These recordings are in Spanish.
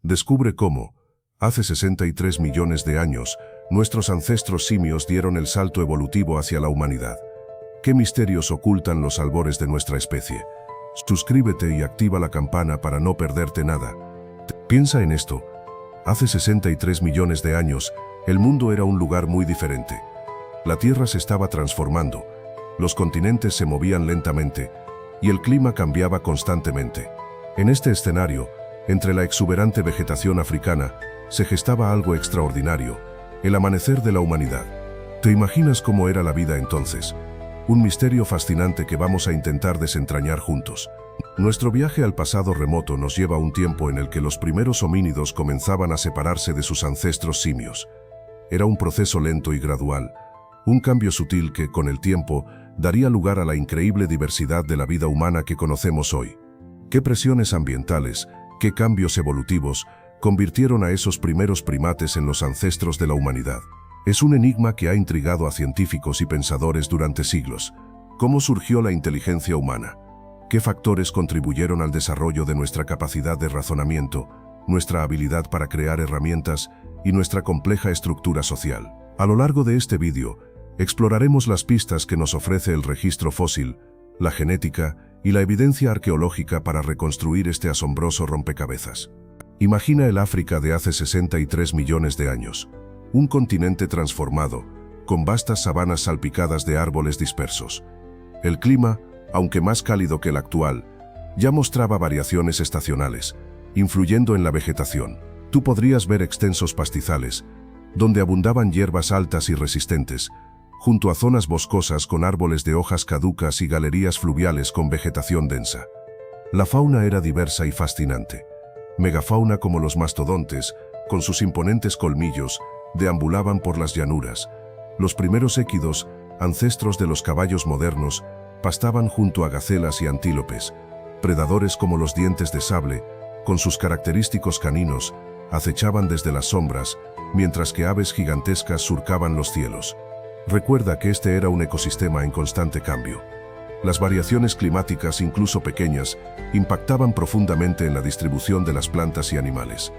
Descubre cómo, hace 63 millones de años, nuestros ancestros simios dieron el salto evolutivo hacia la humanidad. ¿Qué misterios ocultan los albores de nuestra especie? Suscríbete y activa la campana para no perderte nada. Piensa en esto. Hace 63 millones de años, el mundo era un lugar muy diferente. La Tierra se estaba transformando, los continentes se movían lentamente y el clima cambiaba constantemente. En este escenario, entre la exuberante vegetación africana, se gestaba algo extraordinario, el amanecer de la humanidad. ¿Te imaginas cómo era la vida entonces? Un misterio fascinante que vamos a intentar desentrañar juntos. Nuestro viaje al pasado remoto nos lleva a un tiempo en el que los primeros homínidos comenzaban a separarse de sus ancestros simios. Era un proceso lento y gradual, un cambio sutil que, con el tiempo, daría lugar a la increíble diversidad de la vida humana que conocemos hoy. ¿Qué presiones ambientales, qué cambios evolutivos convirtieron a esos primeros primates en los ancestros de la humanidad? Es un enigma que ha intrigado a científicos y pensadores durante siglos. ¿Cómo surgió la inteligencia humana? ¿Qué factores contribuyeron al desarrollo de nuestra capacidad de razonamiento, nuestra habilidad para crear herramientas y nuestra compleja estructura social? A lo largo de este vídeo, exploraremos las pistas que nos ofrece el registro fósil, la genética y la evidencia arqueológica para reconstruir este asombroso rompecabezas. Imagina el África de hace 63 millones de años. Un continente transformado, con vastas sabanas salpicadas de árboles dispersos. El clima, aunque más cálido que el actual, ya mostraba variaciones estacionales, influyendo en la vegetación. Tú podrías ver extensos pastizales, donde abundaban hierbas altas y resistentes, junto a zonas boscosas con árboles de hojas caducas y galerías fluviales con vegetación densa. La fauna era diversa y fascinante. Megafauna como los mastodontes, con sus imponentes colmillos, deambulaban por las llanuras. Los primeros équidos, ancestros de los caballos modernos, pastaban junto a gacelas y antílopes. Predadores como los dientes de sable, con sus característicos caninos, acechaban desde las sombras, mientras que aves gigantescas surcaban los cielos. Recuerda que este era un ecosistema en constante cambio. Las variaciones climáticas, incluso pequeñas, impactaban profundamente en la distribución de las plantas y animales.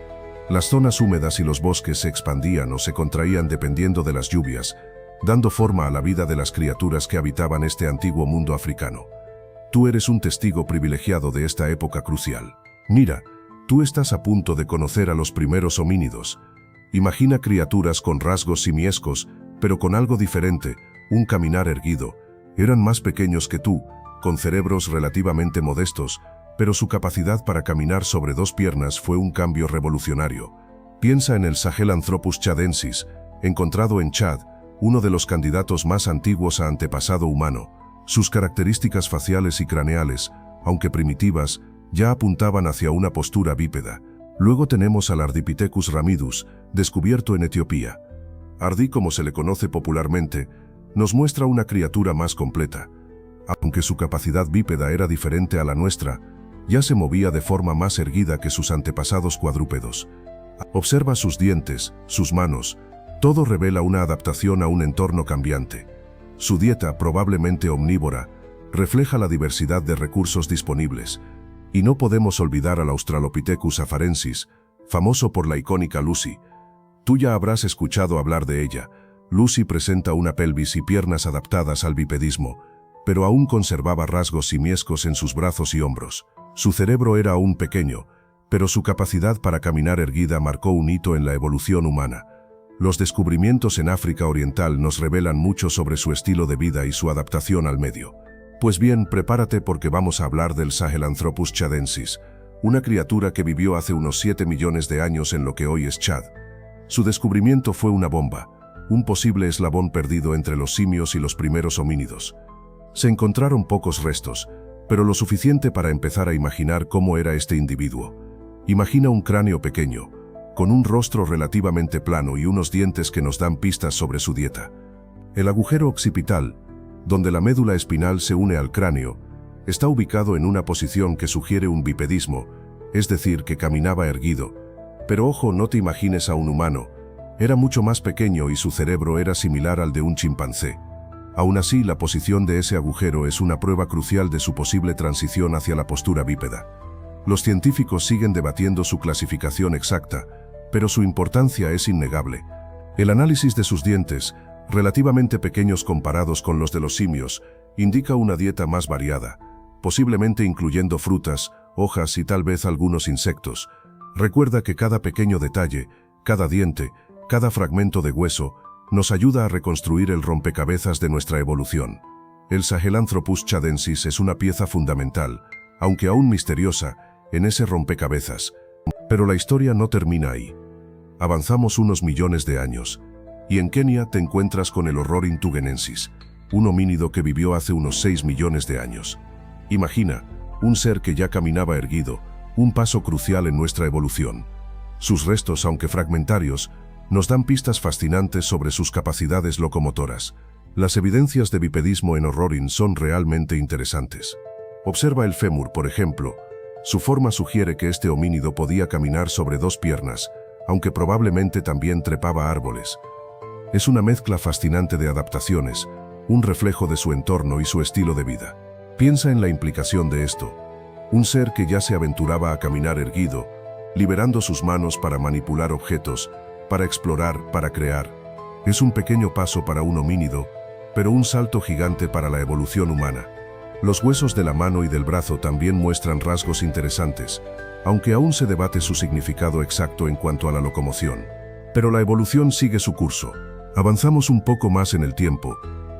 Las zonas húmedas y los bosques se expandían o se contraían dependiendo de las lluvias, dando forma a la vida de las criaturas que habitaban este antiguo mundo africano. Tú eres un testigo privilegiado de esta época crucial. Mira, tú estás a punto de conocer a los primeros homínidos. Imagina criaturas con rasgos simiescos, pero con algo diferente, un caminar erguido. Eran más pequeños que tú, con cerebros relativamente modestos, pero su capacidad para caminar sobre dos piernas fue un cambio revolucionario. Piensa en el Sahelanthropus chadensis, encontrado en Chad, uno de los candidatos más antiguos a antepasado humano. Sus características faciales y craneales, aunque primitivas, ya apuntaban hacia una postura bípeda. Luego tenemos al Ardipithecus ramidus, descubierto en Etiopía. Ardi, como se le conoce popularmente, nos muestra una criatura más completa. Aunque su capacidad bípeda era diferente a la nuestra, ya se movía de forma más erguida que sus antepasados cuadrúpedos. Observa sus dientes, sus manos, todo revela una adaptación a un entorno cambiante. Su dieta, probablemente omnívora, refleja la diversidad de recursos disponibles. Y no podemos olvidar al Australopithecus afarensis, famoso por la icónica Lucy. Tú ya habrás escuchado hablar de ella. Lucy presenta una pelvis y piernas adaptadas al bipedismo, pero aún conservaba rasgos simiescos en sus brazos y hombros. Su cerebro era aún pequeño, pero su capacidad para caminar erguida marcó un hito en la evolución humana. Los descubrimientos en África Oriental nos revelan mucho sobre su estilo de vida y su adaptación al medio. Pues bien, prepárate porque vamos a hablar del Sahelanthropus chadensis, una criatura que vivió hace unos 7 millones de años en lo que hoy es Chad. Su descubrimiento fue una bomba, un posible eslabón perdido entre los simios y los primeros homínidos. Se encontraron pocos restos, pero lo suficiente para empezar a imaginar cómo era este individuo. Imagina un cráneo pequeño, con un rostro relativamente plano y unos dientes que nos dan pistas sobre su dieta. El agujero occipital, donde la médula espinal se une al cráneo, está ubicado en una posición que sugiere un bipedismo, es decir, que caminaba erguido. Pero ojo, no te imagines a un humano. Era mucho más pequeño y su cerebro era similar al de un chimpancé. Aún así, la posición de ese agujero es una prueba crucial de su posible transición hacia la postura bípeda. Los científicos siguen debatiendo su clasificación exacta, pero su importancia es innegable. El análisis de sus dientes, relativamente pequeños comparados con los de los simios, indica una dieta más variada, posiblemente incluyendo frutas, hojas y tal vez algunos insectos. Recuerda que cada pequeño detalle, cada diente, cada fragmento de hueso, nos ayuda a reconstruir el rompecabezas de nuestra evolución. El Sahelanthropus chadensis es una pieza fundamental, aunque aún misteriosa, en ese rompecabezas. Pero la historia no termina ahí. Avanzamos unos millones de años, y en Kenia te encuentras con el Orrorin tugenensis, un homínido que vivió hace unos 6 millones de años. Imagina, un ser que ya caminaba erguido, un paso crucial en nuestra evolución. Sus restos, aunque fragmentarios, nos dan pistas fascinantes sobre sus capacidades locomotoras. Las evidencias de bipedismo en Orrorin son realmente interesantes. Observa el fémur, por ejemplo. Su forma sugiere que este homínido podía caminar sobre 2 piernas, aunque probablemente también trepaba árboles. Es una mezcla fascinante de adaptaciones, un reflejo de su entorno y su estilo de vida. Piensa en la implicación de esto. Un ser que ya se aventuraba a caminar erguido, liberando sus manos para manipular objetos, para explorar, para crear. Es un pequeño paso para un homínido, pero un salto gigante para la evolución humana. Los huesos de la mano y del brazo también muestran rasgos interesantes, aunque aún se debate su significado exacto en cuanto a la locomoción. Pero la evolución sigue su curso. Avanzamos un poco más en el tiempo,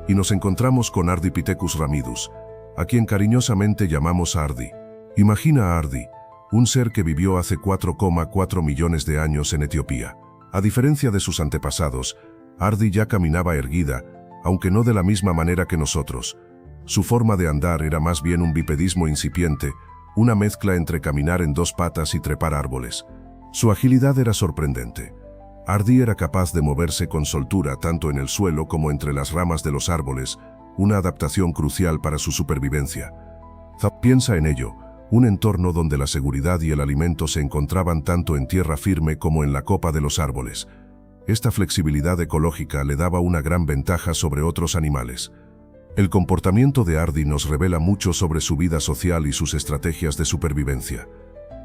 y nos encontramos con Ardipithecus ramidus, a quien cariñosamente llamamos Ardi. Imagina a Ardi, un ser que vivió hace 4,4 millones de años en Etiopía. A diferencia de sus antepasados, Ardi ya caminaba erguida, aunque no de la misma manera que nosotros. Su forma de andar era más bien un bipedismo incipiente, una mezcla entre caminar en 2 patas y trepar árboles. Su agilidad era sorprendente. Ardi era capaz de moverse con soltura tanto en el suelo como entre las ramas de los árboles, una adaptación crucial para su supervivencia. Piensa en ello, un entorno donde la seguridad y el alimento se encontraban tanto en tierra firme como en la copa de los árboles. Esta flexibilidad ecológica le daba una gran ventaja sobre otros animales. El comportamiento de Ardi nos revela mucho sobre su vida social y sus estrategias de supervivencia.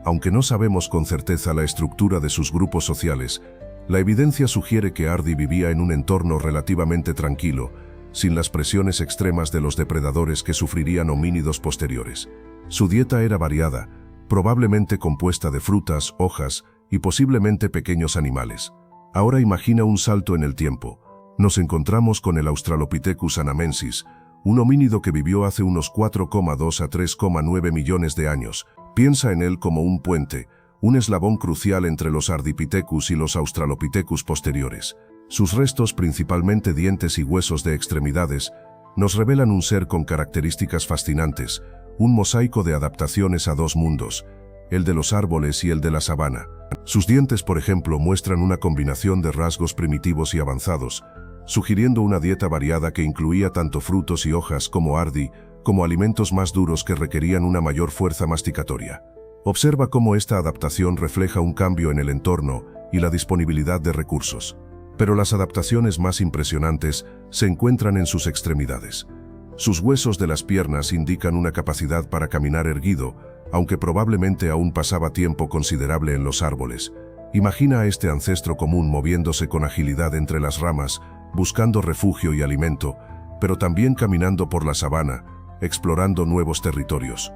Aunque no sabemos con certeza la estructura de sus grupos sociales, la evidencia sugiere que Ardi vivía en un entorno relativamente tranquilo, sin las presiones extremas de los depredadores que sufrirían homínidos posteriores. Su dieta era variada, probablemente compuesta de frutas, hojas y posiblemente pequeños animales. Ahora imagina un salto en el tiempo. Nos encontramos con el Australopithecus anamensis, un homínido que vivió hace unos 4,2 a 3,9 millones de años. Piensa en él como un puente, un eslabón crucial entre los Ardipithecus y los Australopithecus posteriores. Sus restos, principalmente dientes y huesos de extremidades, nos revelan un ser con características fascinantes, un mosaico de adaptaciones a 2 mundos, el de los árboles y el de la sabana. Sus dientes, por ejemplo, muestran una combinación de rasgos primitivos y avanzados, sugiriendo una dieta variada que incluía tanto frutos y hojas como Ardi, como alimentos más duros que requerían una mayor fuerza masticatoria. Observa cómo esta adaptación refleja un cambio en el entorno y la disponibilidad de recursos. Pero las adaptaciones más impresionantes se encuentran en sus extremidades. Sus huesos de las piernas indican una capacidad para caminar erguido, aunque probablemente aún pasaba tiempo considerable en los árboles. Imagina a este ancestro común moviéndose con agilidad entre las ramas, buscando refugio y alimento, pero también caminando por la sabana, explorando nuevos territorios.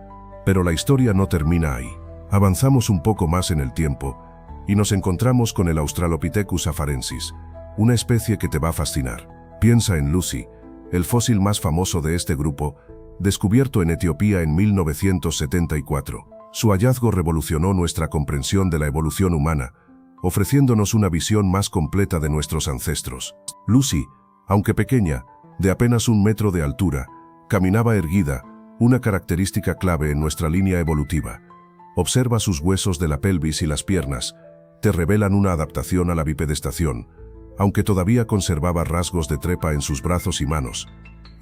Pero la historia no termina ahí. Avanzamos un poco más en el tiempo y nos encontramos con el Australopithecus afarensis, una especie que te va a fascinar. Piensa en Lucy, el fósil más famoso de este grupo, descubierto en Etiopía en 1974. Su hallazgo revolucionó nuestra comprensión de la evolución humana, ofreciéndonos una visión más completa de nuestros ancestros. Lucy, aunque pequeña, de apenas 1 metro de altura, caminaba erguida, una característica clave en nuestra línea evolutiva. Observa sus huesos de la pelvis y las piernas, te revelan una adaptación a la bipedestación, aunque todavía conservaba rasgos de trepa en sus brazos y manos.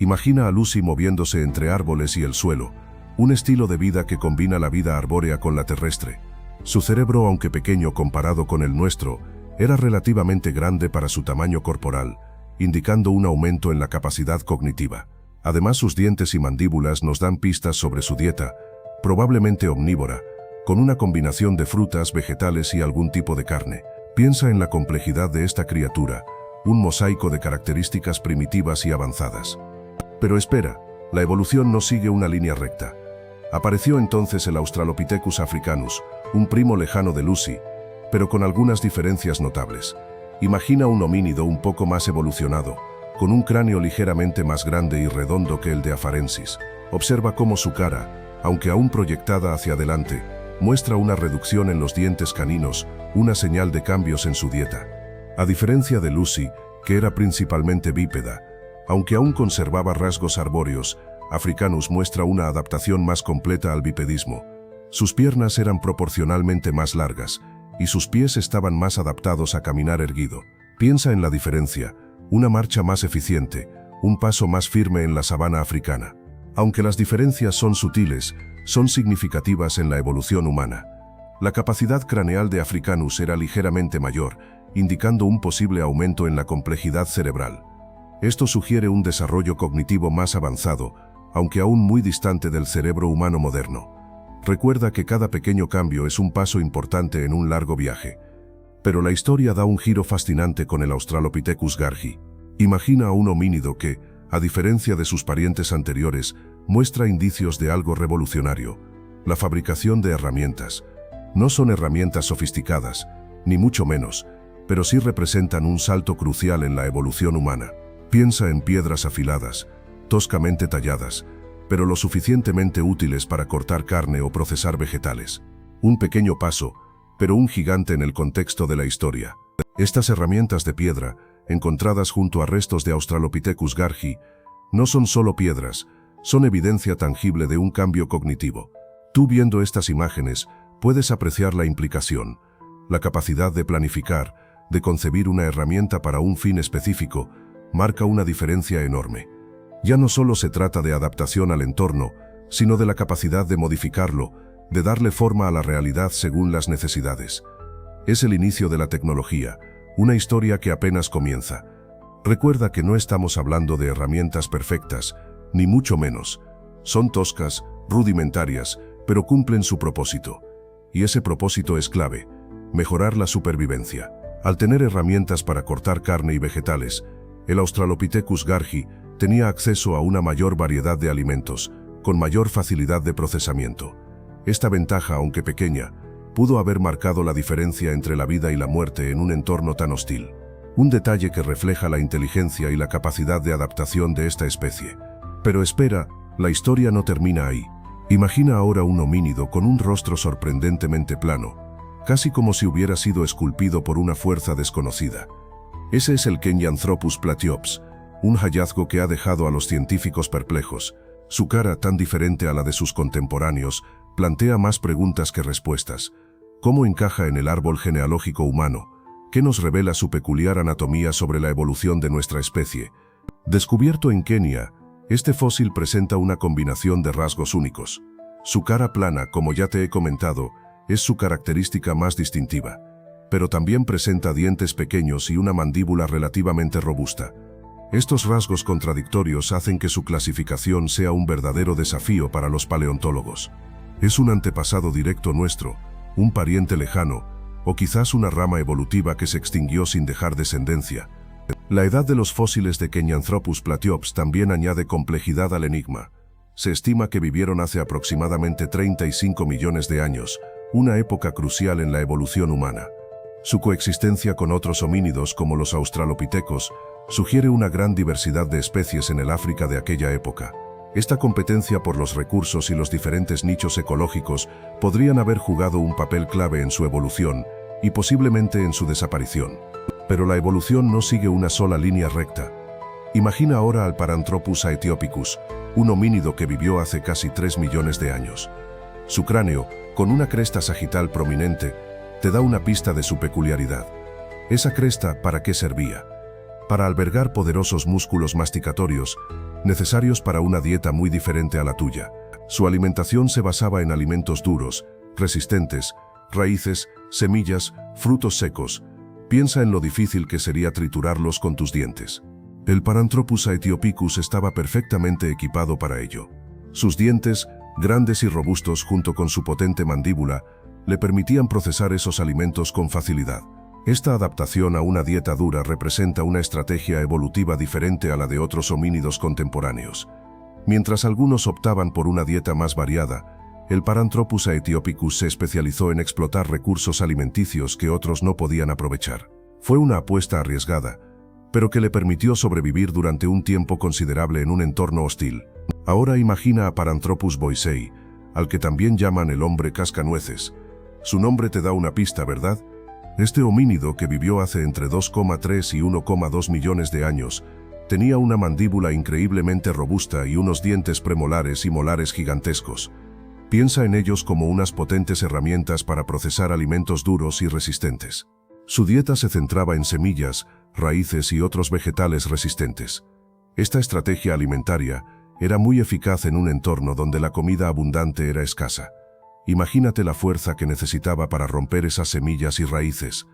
Imagina a Lucy moviéndose entre árboles y el suelo, un estilo de vida que combina la vida arbórea con la terrestre. Su cerebro, aunque pequeño comparado con el nuestro, era relativamente grande para su tamaño corporal, indicando un aumento en la capacidad cognitiva. Además, sus dientes y mandíbulas nos dan pistas sobre su dieta, probablemente omnívora, con una combinación de frutas, vegetales y algún tipo de carne. Piensa en la complejidad de esta criatura, un mosaico de características primitivas y avanzadas. Pero espera, la evolución no sigue una línea recta. Apareció entonces el Australopithecus africanus, un primo lejano de Lucy, pero con algunas diferencias notables. Imagina un homínido un poco más evolucionado, con un cráneo ligeramente más grande y redondo que el de Afarensis. Observa cómo su cara, aunque aún proyectada hacia adelante, muestra una reducción en los dientes caninos, una señal de cambios en su dieta. A diferencia de Lucy, que era principalmente bípeda, aunque aún conservaba rasgos arbóreos, Africanus muestra una adaptación más completa al bipedismo. Sus piernas eran proporcionalmente más largas, y sus pies estaban más adaptados a caminar erguido. Piensa en la diferencia, una marcha más eficiente, un paso más firme en la sabana africana. Aunque las diferencias son sutiles, son significativas en la evolución humana. La capacidad craneal de Africanus era ligeramente mayor, indicando un posible aumento en la complejidad cerebral. Esto sugiere un desarrollo cognitivo más avanzado, aunque aún muy distante del cerebro humano moderno. Recuerda que cada pequeño cambio es un paso importante en un largo viaje. Pero la historia da un giro fascinante con el Australopithecus garhi. Imagina a un homínido que, a diferencia de sus parientes anteriores, muestra indicios de algo revolucionario: la fabricación de herramientas. No son herramientas sofisticadas, ni mucho menos, pero sí representan un salto crucial en la evolución humana. Piensa en piedras afiladas, toscamente talladas, pero lo suficientemente útiles para cortar carne o procesar vegetales. Un pequeño paso, pero un gigante en el contexto de la historia. Estas herramientas de piedra, encontradas junto a restos de Australopithecus garhi, no son solo piedras, son evidencia tangible de un cambio cognitivo. Tú, viendo estas imágenes, puedes apreciar la implicación, la capacidad de planificar, de concebir una herramienta para un fin específico, marca una diferencia enorme. Ya no solo se trata de adaptación al entorno, sino de la capacidad de modificarlo, de darle forma a la realidad según las necesidades. Es el inicio de la tecnología, una historia que apenas comienza. Recuerda que no estamos hablando de herramientas perfectas, ni mucho menos. Son toscas, rudimentarias, pero cumplen su propósito. Y ese propósito es clave: mejorar la supervivencia. Al tener herramientas para cortar carne y vegetales, el Australopithecus garhi tenía acceso a una mayor variedad de alimentos, con mayor facilidad de procesamiento. Esta ventaja, aunque pequeña, pudo haber marcado la diferencia entre la vida y la muerte en un entorno tan hostil. Un detalle que refleja la inteligencia y la capacidad de adaptación de esta especie. Pero espera, la historia no termina ahí. Imagina ahora un homínido con un rostro sorprendentemente plano, casi como si hubiera sido esculpido por una fuerza desconocida. Ese es el Kenyanthropus platyops, un hallazgo que ha dejado a los científicos perplejos. Su cara, tan diferente a la de sus contemporáneos, plantea más preguntas que respuestas. ¿Cómo encaja en el árbol genealógico humano? ¿Qué nos revela su peculiar anatomía sobre la evolución de nuestra especie? Descubierto en Kenia, este fósil presenta una combinación de rasgos únicos. Su cara plana, como ya te he comentado, es su característica más distintiva, pero también presenta dientes pequeños y una mandíbula relativamente robusta. Estos rasgos contradictorios hacen que su clasificación sea un verdadero desafío para los paleontólogos. ¿Es un antepasado directo nuestro, un pariente lejano, o quizás una rama evolutiva que se extinguió sin dejar descendencia? La edad de los fósiles de Kenyanthropus platyops también añade complejidad al enigma. Se estima que vivieron hace aproximadamente 35 millones de años, una época crucial en la evolución humana. Su coexistencia con otros homínidos como los australopitecos sugiere una gran diversidad de especies en el África de aquella época. Esta competencia por los recursos y los diferentes nichos ecológicos podrían haber jugado un papel clave en su evolución y posiblemente en su desaparición. Pero la evolución no sigue una sola línea recta. Imagina ahora al Paranthropus aethiopicus, un homínido que vivió hace casi 3 millones de años. Su cráneo, con una cresta sagital prominente, te da una pista de su peculiaridad. ¿Esa cresta para qué servía? Para albergar poderosos músculos masticatorios, necesarios para una dieta muy diferente a la tuya. Su alimentación se basaba en alimentos duros, resistentes, raíces, semillas, frutos secos. Piensa en lo difícil que sería triturarlos con tus dientes. El Paranthropus aethiopicus estaba perfectamente equipado para ello. Sus dientes, grandes y robustos junto con su potente mandíbula, le permitían procesar esos alimentos con facilidad. Esta adaptación a una dieta dura representa una estrategia evolutiva diferente a la de otros homínidos contemporáneos. Mientras algunos optaban por una dieta más variada, el Paranthropus aethiopicus se especializó en explotar recursos alimenticios que otros no podían aprovechar. Fue una apuesta arriesgada, pero que le permitió sobrevivir durante un tiempo considerable en un entorno hostil. Ahora imagina a Paranthropus boisei, al que también llaman el hombre cascanueces. Su nombre te da una pista, ¿verdad? Este homínido, que vivió hace entre 2,3 y 1,2 millones de años, tenía una mandíbula increíblemente robusta y unos dientes premolares y molares gigantescos. Piensa en ellos como unas potentes herramientas para procesar alimentos duros y resistentes. Su dieta se centraba en semillas, raíces y otros vegetales resistentes. Esta estrategia alimentaria era muy eficaz en un entorno donde la comida abundante era escasa. Imagínate la fuerza que necesitaba para romper esas semillas y raíces.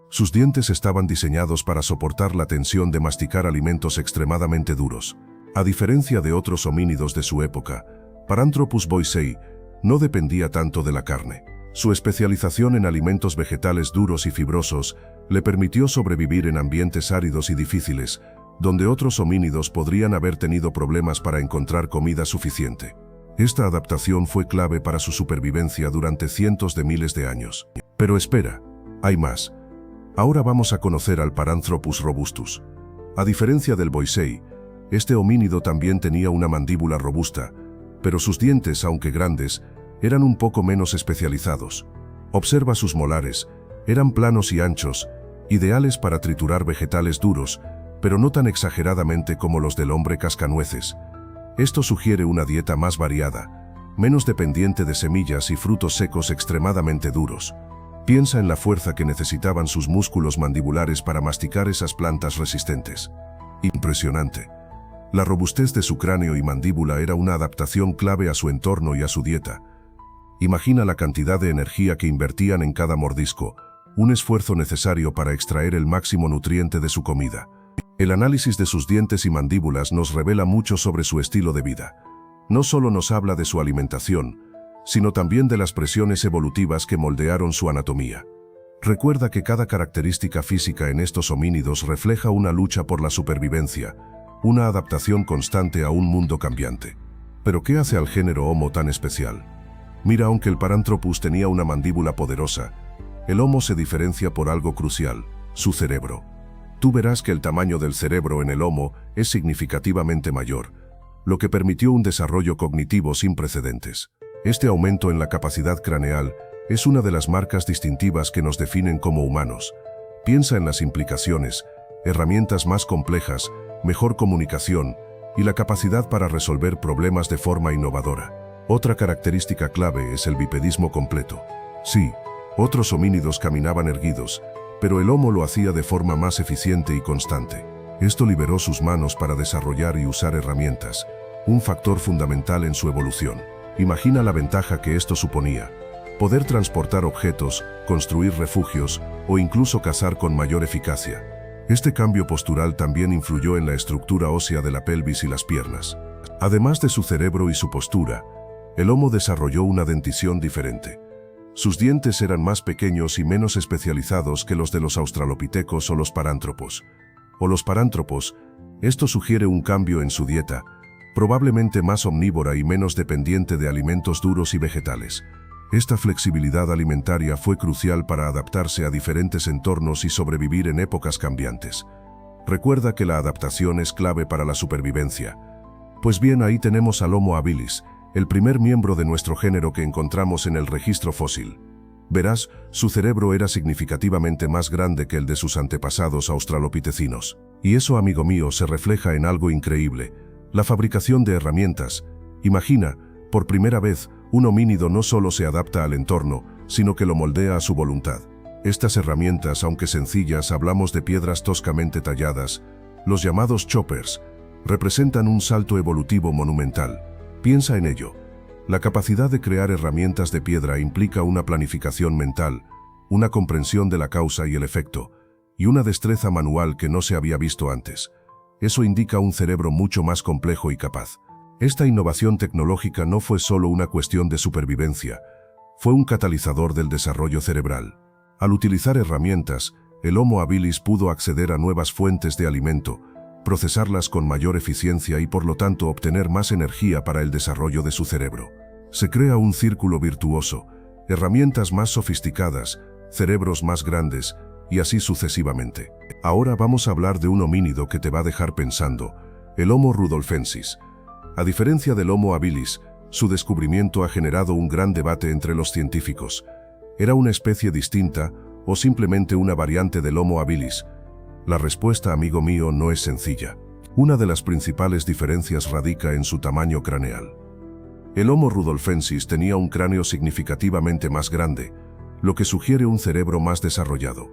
Sus dientes estaban diseñados para soportar la tensión de masticar alimentos extremadamente duros. A diferencia de otros homínidos de su época, Paranthropus boisei no dependía tanto de la carne. Su especialización en alimentos vegetales duros y fibrosos le permitió sobrevivir en ambientes áridos y difíciles, donde otros homínidos podrían haber tenido problemas para encontrar comida suficiente. Esta adaptación fue clave para su supervivencia durante cientos de miles de años. Pero espera, hay más. Ahora vamos a conocer al Paranthropus robustus. A diferencia del boisei, este homínido también tenía una mandíbula robusta, pero sus dientes, aunque grandes, eran un poco menos especializados. Observa sus molares, eran planos y anchos, ideales para triturar vegetales duros, pero no tan exageradamente como los del hombre cascanueces. Esto sugiere una dieta más variada, menos dependiente de semillas y frutos secos extremadamente duros. Piensa en la fuerza que necesitaban sus músculos mandibulares para masticar esas plantas resistentes. Impresionante. La robustez de su cráneo y mandíbula era una adaptación clave a su entorno y a su dieta. Imagina la cantidad de energía que invertían en cada mordisco, un esfuerzo necesario para extraer el máximo nutriente de su comida. El análisis de sus dientes y mandíbulas nos revela mucho sobre su estilo de vida. No solo nos habla de su alimentación, sino también de las presiones evolutivas que moldearon su anatomía. Recuerda que cada característica física en estos homínidos refleja una lucha por la supervivencia, una adaptación constante a un mundo cambiante. ¿Pero qué hace al género Homo tan especial? Mira, aunque el Paranthropus tenía una mandíbula poderosa, el Homo se diferencia por algo crucial: su cerebro. Tú verás que el tamaño del cerebro en el Homo es significativamente mayor, lo que permitió un desarrollo cognitivo sin precedentes. Este aumento en la capacidad craneal es una de las marcas distintivas que nos definen como humanos. Piensa en las implicaciones: herramientas más complejas, mejor comunicación y la capacidad para resolver problemas de forma innovadora. Otra característica clave es el bipedismo completo. Sí, otros homínidos caminaban erguidos, pero el Homo lo hacía de forma más eficiente y constante. Esto liberó sus manos para desarrollar y usar herramientas, un factor fundamental en su evolución. Imagina la ventaja que esto suponía: poder transportar objetos, construir refugios o incluso cazar con mayor eficacia. Este cambio postural también influyó en la estructura ósea de la pelvis y las piernas. Además de su cerebro y su postura, el Homo desarrolló una dentición diferente. Sus dientes eran más pequeños y menos especializados que los de los australopitecos o los parántropos. Esto sugiere un cambio en su dieta, probablemente más omnívora y menos dependiente de alimentos duros y vegetales. Esta flexibilidad alimentaria fue crucial para adaptarse a diferentes entornos y sobrevivir en épocas cambiantes. Recuerda que la adaptación es clave para la supervivencia. Pues bien, ahí tenemos al Homo habilis, el primer miembro de nuestro género que encontramos en el registro fósil. Verás, su cerebro era significativamente más grande que el de sus antepasados australopitecinos. Y eso, amigo mío, se refleja en algo increíble: la fabricación de herramientas. Imagina, por primera vez, un homínido no solo se adapta al entorno, sino que lo moldea a su voluntad. Estas herramientas, aunque sencillas, hablamos de piedras toscamente talladas, los llamados choppers, representan un salto evolutivo monumental. Piensa en ello. La capacidad de crear herramientas de piedra implica una planificación mental, una comprensión de la causa y el efecto, y una destreza manual que no se había visto antes. Eso indica un cerebro mucho más complejo y capaz. Esta innovación tecnológica no fue solo una cuestión de supervivencia, fue un catalizador del desarrollo cerebral. Al utilizar herramientas, el Homo habilis pudo acceder a nuevas fuentes de alimento, procesarlas con mayor eficiencia y por lo tanto obtener más energía para el desarrollo de su cerebro. Se crea un círculo virtuoso, herramientas más sofisticadas, cerebros más grandes, y así sucesivamente. Ahora vamos a hablar de un homínido que te va a dejar pensando, el Homo rudolfensis. A diferencia del Homo habilis, su descubrimiento ha generado un gran debate entre los científicos. ¿Era una especie distinta o simplemente una variante del Homo habilis? La respuesta, amigo mío, no es sencilla. Una de las principales diferencias radica en su tamaño craneal. El Homo rudolfensis tenía un cráneo significativamente más grande, lo que sugiere un cerebro más desarrollado.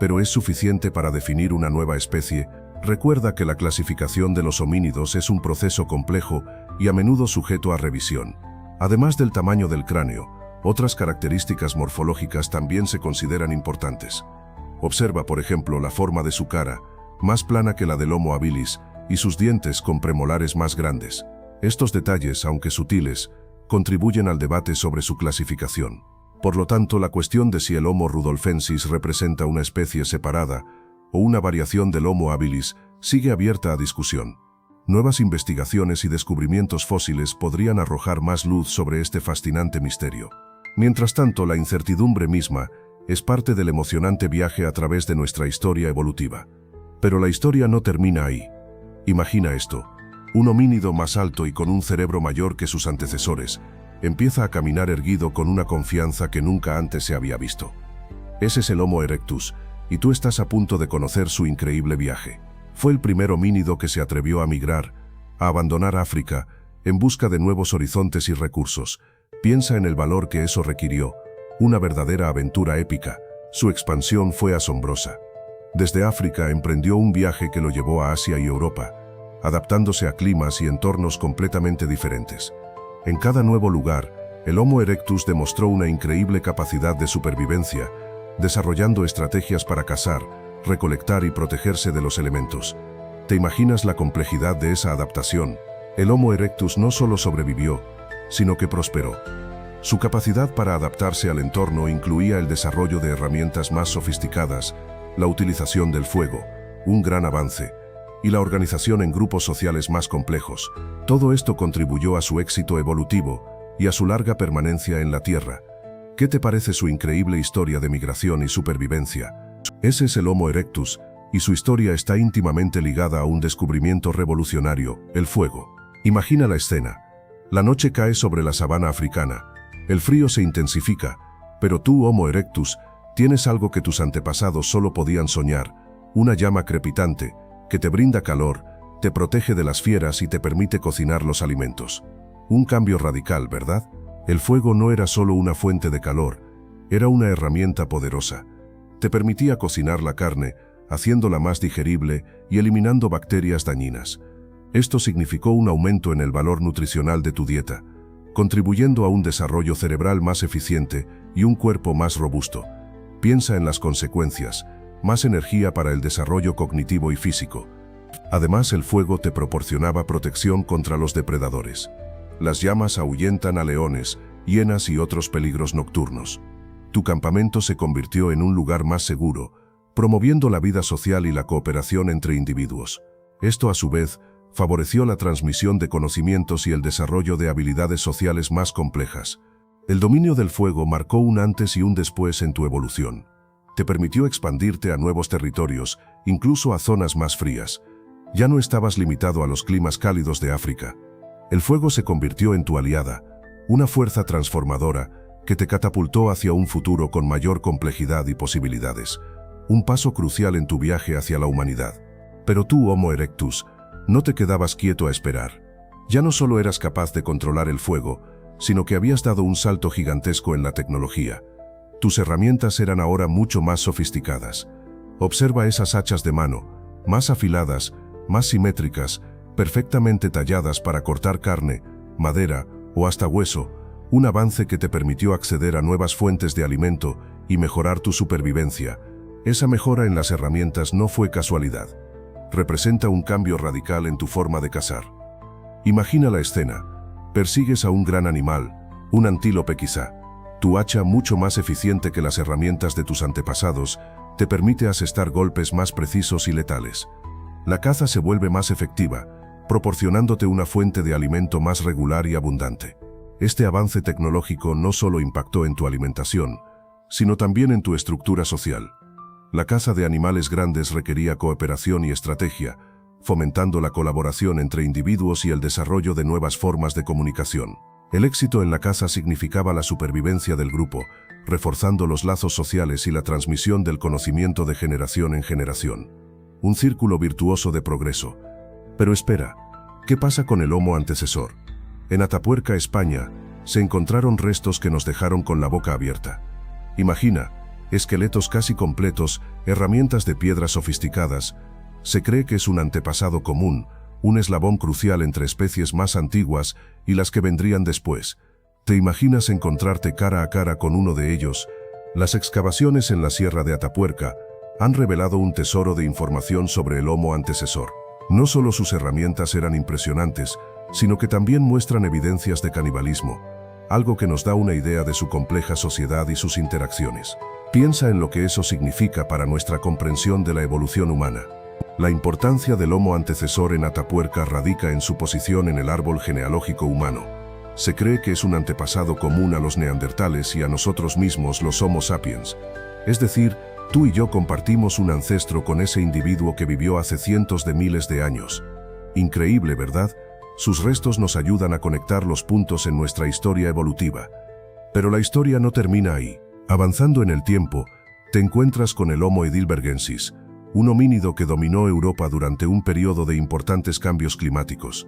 Pero ¿es suficiente para definir una nueva especie? Recuerda que la clasificación de los homínidos es un proceso complejo y a menudo sujeto a revisión. Además del tamaño del cráneo, otras características morfológicas también se consideran importantes. Observa, por ejemplo, la forma de su cara, más plana que la del Homo habilis, y sus dientes con premolares más grandes. Estos detalles, aunque sutiles, contribuyen al debate sobre su clasificación. Por lo tanto, la cuestión de si el Homo rudolfensis representa una especie separada o una variación del Homo habilis sigue abierta a discusión. Nuevas investigaciones y descubrimientos fósiles podrían arrojar más luz sobre este fascinante misterio. Mientras tanto, la incertidumbre misma es parte del emocionante viaje a través de nuestra historia evolutiva. Pero la historia no termina ahí. Imagina esto: un homínido más alto y con un cerebro mayor que sus antecesores empieza a caminar erguido con una confianza que nunca antes se había visto. Ese es el Homo erectus, y tú estás a punto de conocer su increíble viaje. Fue el primer homínido que se atrevió a migrar, a abandonar África, en busca de nuevos horizontes y recursos. Piensa en el valor que eso requirió, una verdadera aventura épica. Su expansión fue asombrosa. Desde África emprendió un viaje que lo llevó a Asia y Europa, adaptándose a climas y entornos completamente diferentes. En cada nuevo lugar, el Homo erectus demostró una increíble capacidad de supervivencia, desarrollando estrategias para cazar, recolectar y protegerse de los elementos. ¿Te imaginas la complejidad de esa adaptación? El Homo erectus no solo sobrevivió, sino que prosperó. Su capacidad para adaptarse al entorno incluía el desarrollo de herramientas más sofisticadas, la utilización del fuego, un gran avance, y la organización en grupos sociales más complejos. Todo esto contribuyó a su éxito evolutivo y a su larga permanencia en la Tierra. ¿Qué te parece su increíble historia de migración y supervivencia? Ese es el Homo erectus, y su historia está íntimamente ligada a un descubrimiento revolucionario: el fuego. Imagina la escena. La noche cae sobre la sabana africana. El frío se intensifica, pero tú, Homo erectus, tienes algo que tus antepasados solo podían soñar: una llama crepitante, que te brinda calor, te protege de las fieras y te permite cocinar los alimentos. Un cambio radical, ¿verdad? El fuego no era solo una fuente de calor, era una herramienta poderosa. Te permitía cocinar la carne, haciéndola más digerible y eliminando bacterias dañinas. Esto significó un aumento en el valor nutricional de tu dieta, contribuyendo a un desarrollo cerebral más eficiente y un cuerpo más robusto. Piensa en las consecuencias: más energía para el desarrollo cognitivo y físico. Además, el fuego te proporcionaba protección contra los depredadores. Las llamas ahuyentan a leones, hienas y otros peligros nocturnos. Tu campamento se convirtió en un lugar más seguro, promoviendo la vida social y la cooperación entre individuos. Esto, a su vez, favoreció la transmisión de conocimientos y el desarrollo de habilidades sociales más complejas. El dominio del fuego marcó un antes y un después en tu evolución. Te permitió expandirte a nuevos territorios, incluso a zonas más frías. Ya no estabas limitado a los climas cálidos de África. El fuego se convirtió en tu aliada, una fuerza transformadora que te catapultó hacia un futuro con mayor complejidad y posibilidades. Un paso crucial en tu viaje hacia la humanidad. Pero tú, Homo erectus, no te quedabas quieto a esperar. Ya no solo eras capaz de controlar el fuego, sino que habías dado un salto gigantesco en la tecnología. Tus herramientas eran ahora mucho más sofisticadas. Observa esas hachas de mano, más afiladas, más simétricas, perfectamente talladas para cortar carne, madera o hasta hueso, un avance que te permitió acceder a nuevas fuentes de alimento y mejorar tu supervivencia. Esa mejora en las herramientas no fue casualidad. Representa un cambio radical en tu forma de cazar. Imagina la escena. Persigues a un gran animal, un antílope quizá. Tu hacha, mucho más eficiente que las herramientas de tus antepasados, te permite asestar golpes más precisos y letales. La caza se vuelve más efectiva, proporcionándote una fuente de alimento más regular y abundante. Este avance tecnológico no solo impactó en tu alimentación, sino también en tu estructura social. La caza de animales grandes requería cooperación y estrategia, fomentando la colaboración entre individuos y el desarrollo de nuevas formas de comunicación. El éxito en la caza significaba la supervivencia del grupo, reforzando los lazos sociales y la transmisión del conocimiento de generación en generación. Un círculo virtuoso de progreso. Pero espera, ¿qué pasa con el Homo antecesor? En Atapuerca, España, se encontraron restos que nos dejaron con la boca abierta. Imagina, esqueletos casi completos, herramientas de piedra sofisticadas. Se cree que es un antepasado común, un eslabón crucial entre especies más antiguas y las que vendrían después. ¿Te imaginas encontrarte cara a cara con uno de ellos? Las excavaciones en la Sierra de Atapuerca han revelado un tesoro de información sobre el Homo antecesor. No solo sus herramientas eran impresionantes, sino que también muestran evidencias de canibalismo, algo que nos da una idea de su compleja sociedad y sus interacciones. Piensa en lo que eso significa para nuestra comprensión de la evolución humana. La importancia del Homo antecesor en Atapuerca radica en su posición en el árbol genealógico humano. Se cree que es un antepasado común a los neandertales y a nosotros mismos, los Homo sapiens. Es decir, tú y yo compartimos un ancestro con ese individuo que vivió hace cientos de miles de años. Increíble, ¿verdad? Sus restos nos ayudan a conectar los puntos en nuestra historia evolutiva. Pero la historia no termina ahí. Avanzando en el tiempo, te encuentras con el Homo heidelbergensis, un homínido que dominó Europa durante un periodo de importantes cambios climáticos.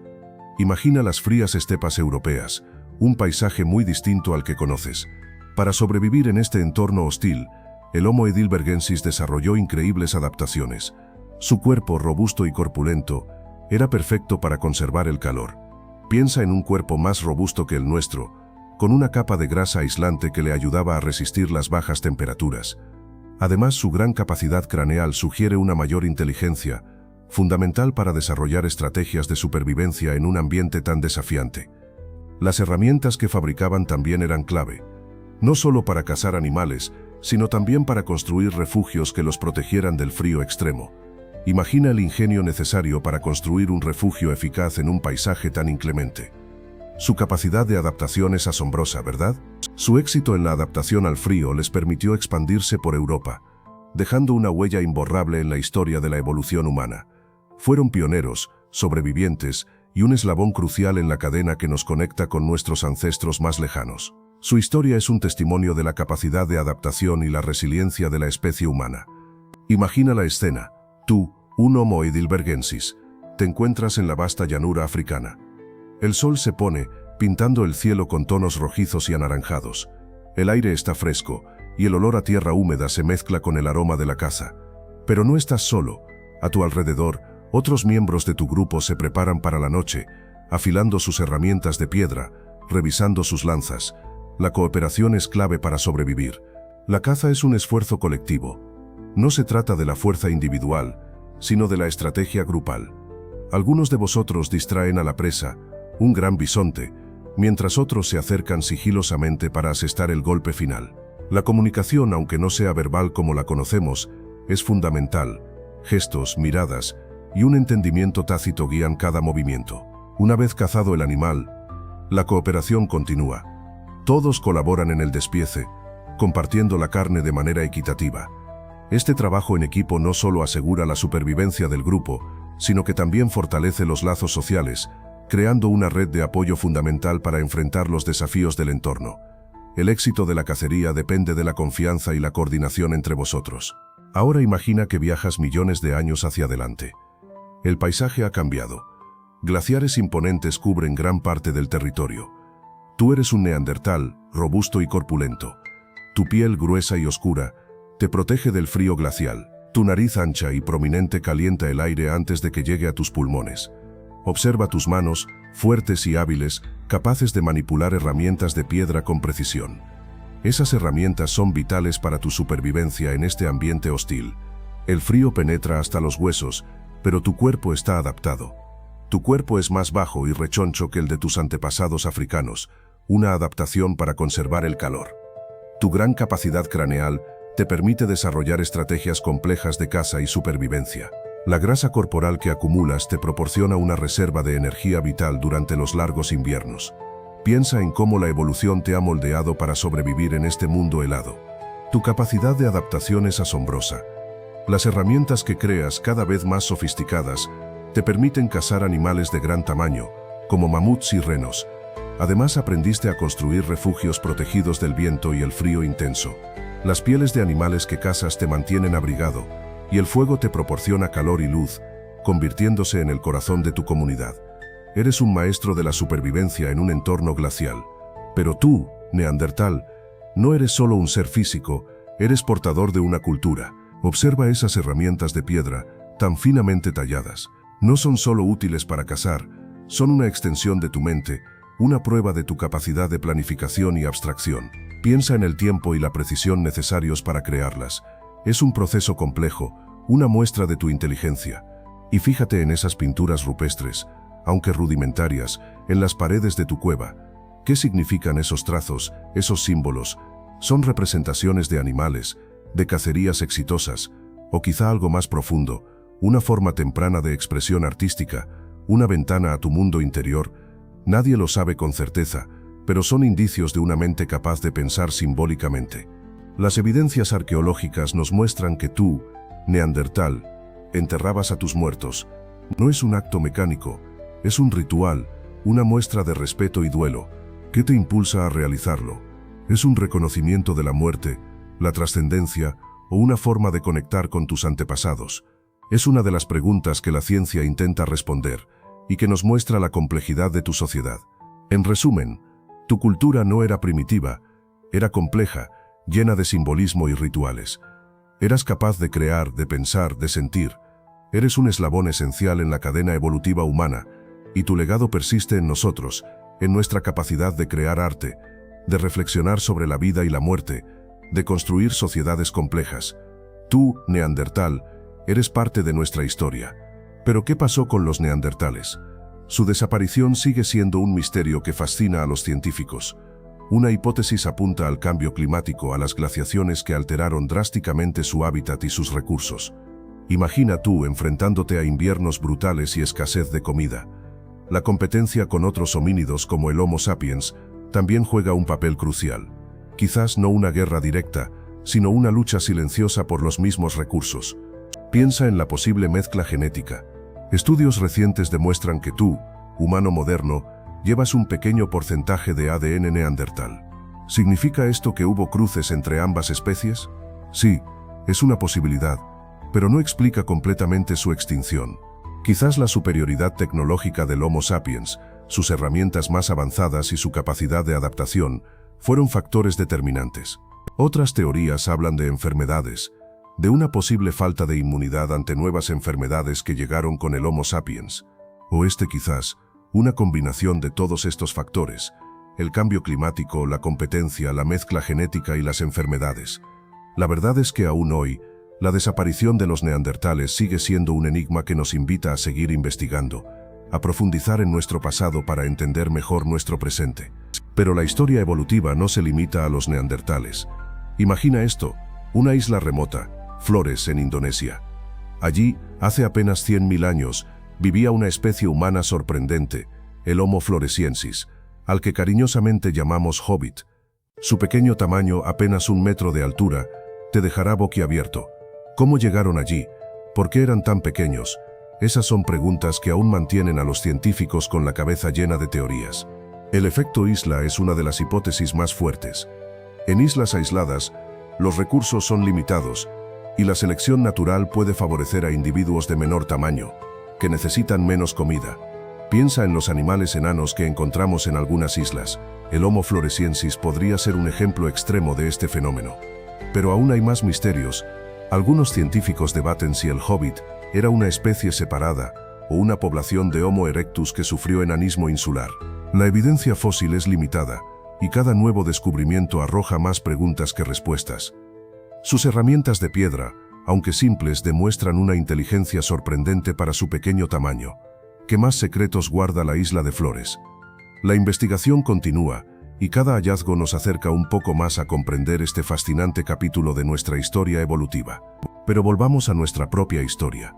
Imagina las frías estepas europeas, un paisaje muy distinto al que conoces. Para sobrevivir en este entorno hostil, el Homo heidelbergensis desarrolló increíbles adaptaciones. Su cuerpo, robusto y corpulento, era perfecto para conservar el calor. Piensa en un cuerpo más robusto que el nuestro, con una capa de grasa aislante que le ayudaba a resistir las bajas temperaturas. Además, su gran capacidad craneal sugiere una mayor inteligencia, fundamental para desarrollar estrategias de supervivencia en un ambiente tan desafiante. Las herramientas que fabricaban también eran clave, no solo para cazar animales, sino también para construir refugios que los protegieran del frío extremo. Imagina el ingenio necesario para construir un refugio eficaz en un paisaje tan inclemente. Su capacidad de adaptación es asombrosa, ¿verdad? Su éxito en la adaptación al frío les permitió expandirse por Europa, dejando una huella imborrable en la historia de la evolución humana. Fueron pioneros, sobrevivientes y un eslabón crucial en la cadena que nos conecta con nuestros ancestros más lejanos. Su historia es un testimonio de la capacidad de adaptación y la resiliencia de la especie humana. Imagina la escena. Tú, un Homo heidelbergensis, te encuentras en la vasta llanura africana. El sol se pone, pintando el cielo con tonos rojizos y anaranjados. El aire está fresco, y el olor a tierra húmeda se mezcla con el aroma de la caza. Pero no estás solo. A tu alrededor, otros miembros de tu grupo se preparan para la noche, afilando sus herramientas de piedra, revisando sus lanzas. La cooperación es clave para sobrevivir. La caza es un esfuerzo colectivo. No se trata de la fuerza individual, sino de la estrategia grupal. Algunos de vosotros distraen a la presa, un gran bisonte, mientras otros se acercan sigilosamente para asestar el golpe final. La comunicación, aunque no sea verbal como la conocemos, es fundamental. Gestos, miradas y un entendimiento tácito guían cada movimiento. Una vez cazado el animal, la cooperación continúa. Todos colaboran en el despiece, compartiendo la carne de manera equitativa. Este trabajo en equipo no solo asegura la supervivencia del grupo, sino que también fortalece los lazos sociales, creando una red de apoyo fundamental para enfrentar los desafíos del entorno. El éxito de la cacería depende de la confianza y la coordinación entre vosotros. Ahora imagina que viajas millones de años hacia adelante. El paisaje ha cambiado. Glaciares imponentes cubren gran parte del territorio. Tú eres un neandertal, robusto y corpulento. Tu piel gruesa y oscura te protege del frío glacial. Tu nariz ancha y prominente calienta el aire antes de que llegue a tus pulmones. Observa tus manos, fuertes y hábiles, capaces de manipular herramientas de piedra con precisión. Esas herramientas son vitales para tu supervivencia en este ambiente hostil. El frío penetra hasta los huesos, pero tu cuerpo está adaptado. Tu cuerpo es más bajo y rechoncho que el de tus antepasados africanos, una adaptación para conservar el calor. Tu gran capacidad craneal te permite desarrollar estrategias complejas de caza y supervivencia. La grasa corporal que acumulas te proporciona una reserva de energía vital durante los largos inviernos. Piensa en cómo la evolución te ha moldeado para sobrevivir en este mundo helado. Tu capacidad de adaptación es asombrosa. Las herramientas que creas, cada vez más sofisticadas, te permiten cazar animales de gran tamaño, como mamuts y renos. Además, aprendiste a construir refugios protegidos del viento y el frío intenso. Las pieles de animales que cazas te mantienen abrigado, y el fuego te proporciona calor y luz, convirtiéndose en el corazón de tu comunidad. Eres un maestro de la supervivencia en un entorno glacial. Pero tú, Neandertal, no eres solo un ser físico, eres portador de una cultura. Observa esas herramientas de piedra, tan finamente talladas. No son solo útiles para cazar, son una extensión de tu mente, una prueba de tu capacidad de planificación y abstracción. Piensa en el tiempo y la precisión necesarios para crearlas. Es un proceso complejo, una muestra de tu inteligencia. Y fíjate en esas pinturas rupestres, aunque rudimentarias, en las paredes de tu cueva. ¿Qué significan esos trazos, esos símbolos? ¿Son representaciones de animales, de cacerías exitosas, o quizá algo más profundo, una forma temprana de expresión artística, una ventana a tu mundo interior? Nadie lo sabe con certeza, pero son indicios de una mente capaz de pensar simbólicamente. Las evidencias arqueológicas nos muestran que tú, Neandertal, enterrabas a tus muertos. No es un acto mecánico, es un ritual, una muestra de respeto y duelo. ¿Qué te impulsa a realizarlo? ¿Es un reconocimiento de la muerte, la trascendencia o una forma de conectar con tus antepasados? Es una de las preguntas que la ciencia intenta responder y que nos muestra la complejidad de tu sociedad. En resumen, tu cultura no era primitiva, era compleja, llena de simbolismo y rituales. Eras capaz de crear, de pensar, de sentir. Eres un eslabón esencial en la cadena evolutiva humana, y tu legado persiste en nosotros, en nuestra capacidad de crear arte, de reflexionar sobre la vida y la muerte, de construir sociedades complejas. Tú, Neandertal, eres parte de nuestra historia. Pero ¿qué pasó con los neandertales? Su desaparición sigue siendo un misterio que fascina a los científicos. Una hipótesis apunta al cambio climático, a las glaciaciones que alteraron drásticamente su hábitat y sus recursos. Imagina tú enfrentándote a inviernos brutales y escasez de comida. La competencia con otros homínidos como el Homo sapiens también juega un papel crucial. Quizás no una guerra directa, sino una lucha silenciosa por los mismos recursos. Piensa en la posible mezcla genética. Estudios recientes demuestran que tú, humano moderno, llevas un pequeño porcentaje de ADN neandertal. ¿Significa esto que hubo cruces entre ambas especies? Sí, es una posibilidad, pero no explica completamente su extinción. Quizás la superioridad tecnológica del Homo sapiens, sus herramientas más avanzadas y su capacidad de adaptación fueron factores determinantes. Otras teorías hablan de enfermedades, de una posible falta de inmunidad ante nuevas enfermedades que llegaron con el Homo sapiens. O quizás, una combinación de todos estos factores: el cambio climático, la competencia, la mezcla genética y las enfermedades. La verdad es que aún hoy, la desaparición de los neandertales sigue siendo un enigma que nos invita a seguir investigando, a profundizar en nuestro pasado para entender mejor nuestro presente. Pero la historia evolutiva no se limita a los neandertales. Imagina esto: una isla remota, Flores, en Indonesia. Allí, hace apenas 100.000 años, vivía una especie humana sorprendente, el Homo floresiensis, al que cariñosamente llamamos hobbit. Su pequeño tamaño, apenas 1 metro de altura, te dejará boquiabierto. ¿Cómo llegaron allí? ¿Por qué eran tan pequeños? Esas son preguntas que aún mantienen a los científicos con la cabeza llena de teorías. El efecto isla es una de las hipótesis más fuertes. En islas aisladas, los recursos son limitados, y la selección natural puede favorecer a individuos de menor tamaño, que necesitan menos comida. Piensa en los animales enanos que encontramos en algunas islas. El Homo floresiensis podría ser un ejemplo extremo de este fenómeno. Pero aún hay más misterios. Algunos científicos debaten si el hobbit era una especie separada o una población de Homo erectus que sufrió enanismo insular. La evidencia fósil es limitada, y cada nuevo descubrimiento arroja más preguntas que respuestas. Sus herramientas de piedra, aunque simples, demuestran una inteligencia sorprendente para su pequeño tamaño. ¿Qué más secretos guarda la isla de Flores? La investigación continúa, y cada hallazgo nos acerca un poco más a comprender este fascinante capítulo de nuestra historia evolutiva. Pero volvamos a nuestra propia historia.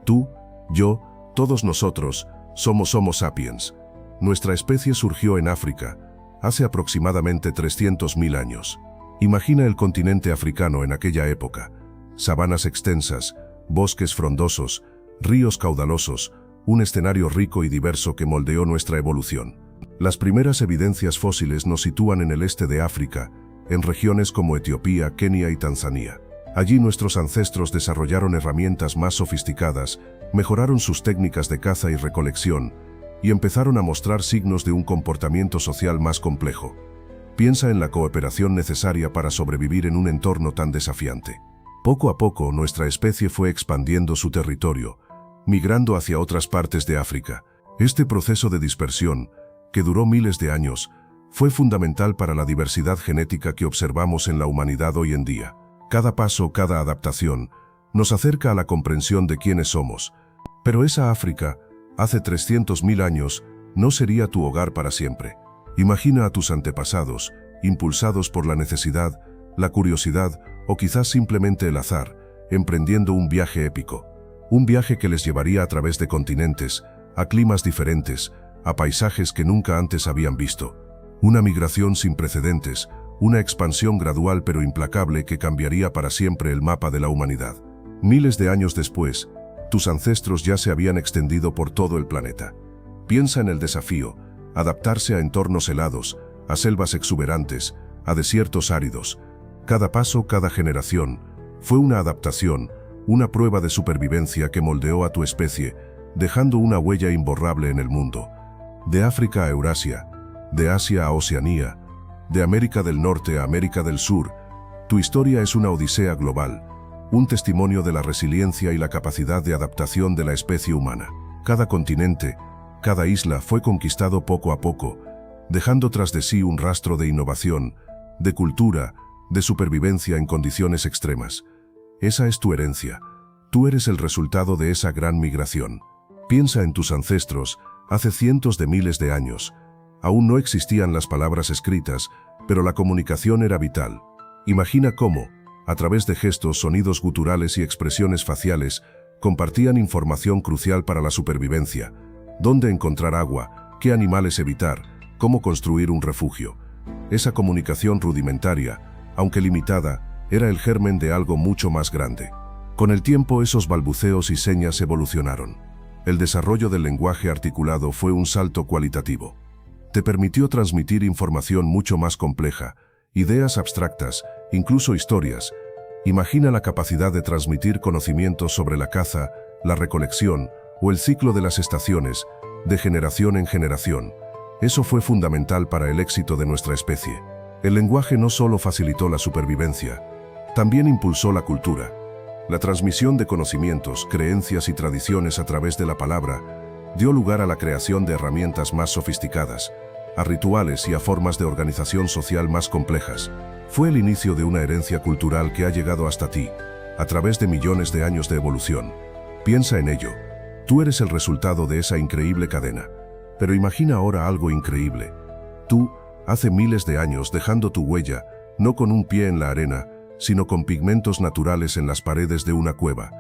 Tú, yo, todos nosotros, somos Homo sapiens. Nuestra especie surgió en África, hace aproximadamente 300.000 años. Imagina el continente africano en aquella época. Sabanas extensas, bosques frondosos, ríos caudalosos, un escenario rico y diverso que moldeó nuestra evolución. Las primeras evidencias fósiles nos sitúan en el este de África, en regiones como Etiopía, Kenia y Tanzania. Allí nuestros ancestros desarrollaron herramientas más sofisticadas, mejoraron sus técnicas de caza y recolección, y empezaron a mostrar signos de un comportamiento social más complejo. Piensa en la cooperación necesaria para sobrevivir en un entorno tan desafiante. Poco a poco, nuestra especie fue expandiendo su territorio, migrando hacia otras partes de África. Este proceso de dispersión, que duró miles de años, fue fundamental para la diversidad genética que observamos en la humanidad hoy en día. Cada paso, cada adaptación, nos acerca a la comprensión de quiénes somos. Pero esa África, hace 300.000 años, no sería tu hogar para siempre. Imagina a tus antepasados, impulsados por la necesidad, la curiosidad o quizás simplemente el azar, emprendiendo un viaje épico. Un viaje que les llevaría a través de continentes, a climas diferentes, a paisajes que nunca antes habían visto. Una migración sin precedentes, una expansión gradual pero implacable que cambiaría para siempre el mapa de la humanidad. Miles de años después, tus ancestros ya se habían extendido por todo el planeta. Piensa en el desafío, adaptarse a entornos helados, a selvas exuberantes, a desiertos áridos. Cada paso, cada generación, fue una adaptación, una prueba de supervivencia que moldeó a tu especie, dejando una huella imborrable en el mundo. De África a Eurasia, de Asia a Oceanía, de América del Norte a América del Sur, tu historia es una odisea global, un testimonio de la resiliencia y la capacidad de adaptación de la especie humana. Cada continente, cada isla fue conquistado poco a poco, dejando tras de sí un rastro de innovación, de cultura, de supervivencia en condiciones extremas. Esa es tu herencia. Tú eres el resultado de esa gran migración. Piensa en tus ancestros, hace cientos de miles de años. Aún no existían las palabras escritas, pero la comunicación era vital. Imagina cómo, a través de gestos, sonidos guturales y expresiones faciales, compartían información crucial para la supervivencia. Dónde encontrar agua, qué animales evitar, cómo construir un refugio. Esa comunicación rudimentaria, aunque limitada, era el germen de algo mucho más grande. Con el tiempo esos balbuceos y señas evolucionaron. El desarrollo del lenguaje articulado fue un salto cualitativo. Te permitió transmitir información mucho más compleja, ideas abstractas, incluso historias. Imagina la capacidad de transmitir conocimientos sobre la caza, la recolección o el ciclo de las estaciones, de generación en generación. Eso fue fundamental para el éxito de nuestra especie. El lenguaje no solo facilitó la supervivencia, también impulsó la cultura. La transmisión de conocimientos, creencias y tradiciones a través de la palabra dio lugar a la creación de herramientas más sofisticadas, a rituales y a formas de organización social más complejas. Fue el inicio de una herencia cultural que ha llegado hasta ti, a través de millones de años de evolución. Piensa en ello. Tú eres el resultado de esa increíble cadena. Pero imagina ahora algo increíble. Tú, hace miles de años, dejando tu huella, no con un pie en la arena, sino con pigmentos naturales en las paredes de una cueva.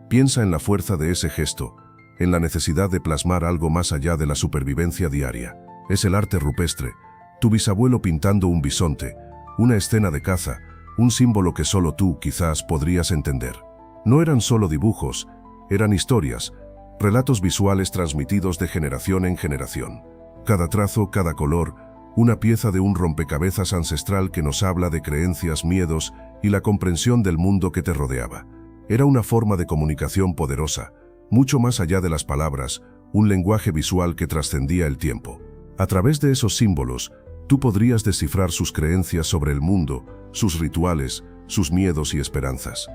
Piensa en la fuerza de ese gesto, en la necesidad de plasmar algo más allá de la supervivencia diaria. Es el arte rupestre, tu bisabuelo pintando un bisonte, una escena de caza, un símbolo que solo tú, quizás, podrías entender. No eran solo dibujos, eran historias, relatos visuales transmitidos de generación en generación. Cada trazo, cada color, una pieza de un rompecabezas ancestral que nos habla de creencias, miedos y la comprensión del mundo que te rodeaba. Era una forma de comunicación poderosa, mucho más allá de las palabras, un lenguaje visual que trascendía el tiempo. A través de esos símbolos, tú podrías descifrar sus creencias sobre el mundo, sus rituales, sus miedos y esperanzas.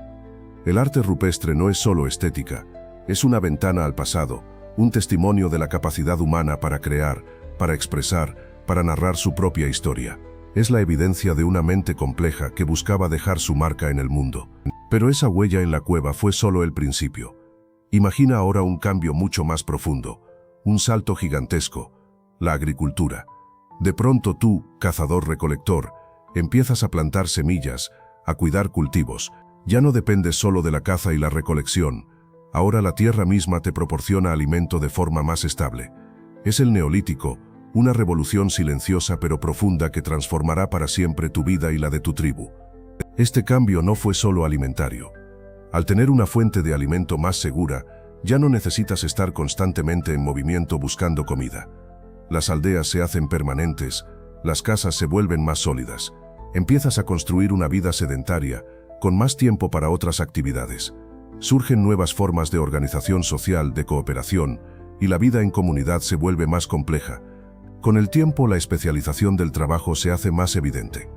El arte rupestre no es solo estética, es una ventana al pasado, un testimonio de la capacidad humana para crear, para expresar, para narrar su propia historia. Es la evidencia de una mente compleja que buscaba dejar su marca en el mundo. Pero esa huella en la cueva fue solo el principio. Imagina ahora un cambio mucho más profundo, un salto gigantesco, la agricultura. De pronto tú, cazador-recolector, empiezas a plantar semillas, a cuidar cultivos. Ya no dependes solo de la caza y la recolección. Ahora la tierra misma te proporciona alimento de forma más estable. Es el Neolítico, una revolución silenciosa pero profunda que transformará para siempre tu vida y la de tu tribu. Este cambio no fue solo alimentario. Al tener una fuente de alimento más segura, ya no necesitas estar constantemente en movimiento buscando comida. Las aldeas se hacen permanentes, las casas se vuelven más sólidas. Empiezas a construir una vida sedentaria, con más tiempo para otras actividades. Surgen nuevas formas de organización social, de cooperación, y la vida en comunidad se vuelve más compleja. Con el tiempo, la especialización del trabajo se hace más evidente.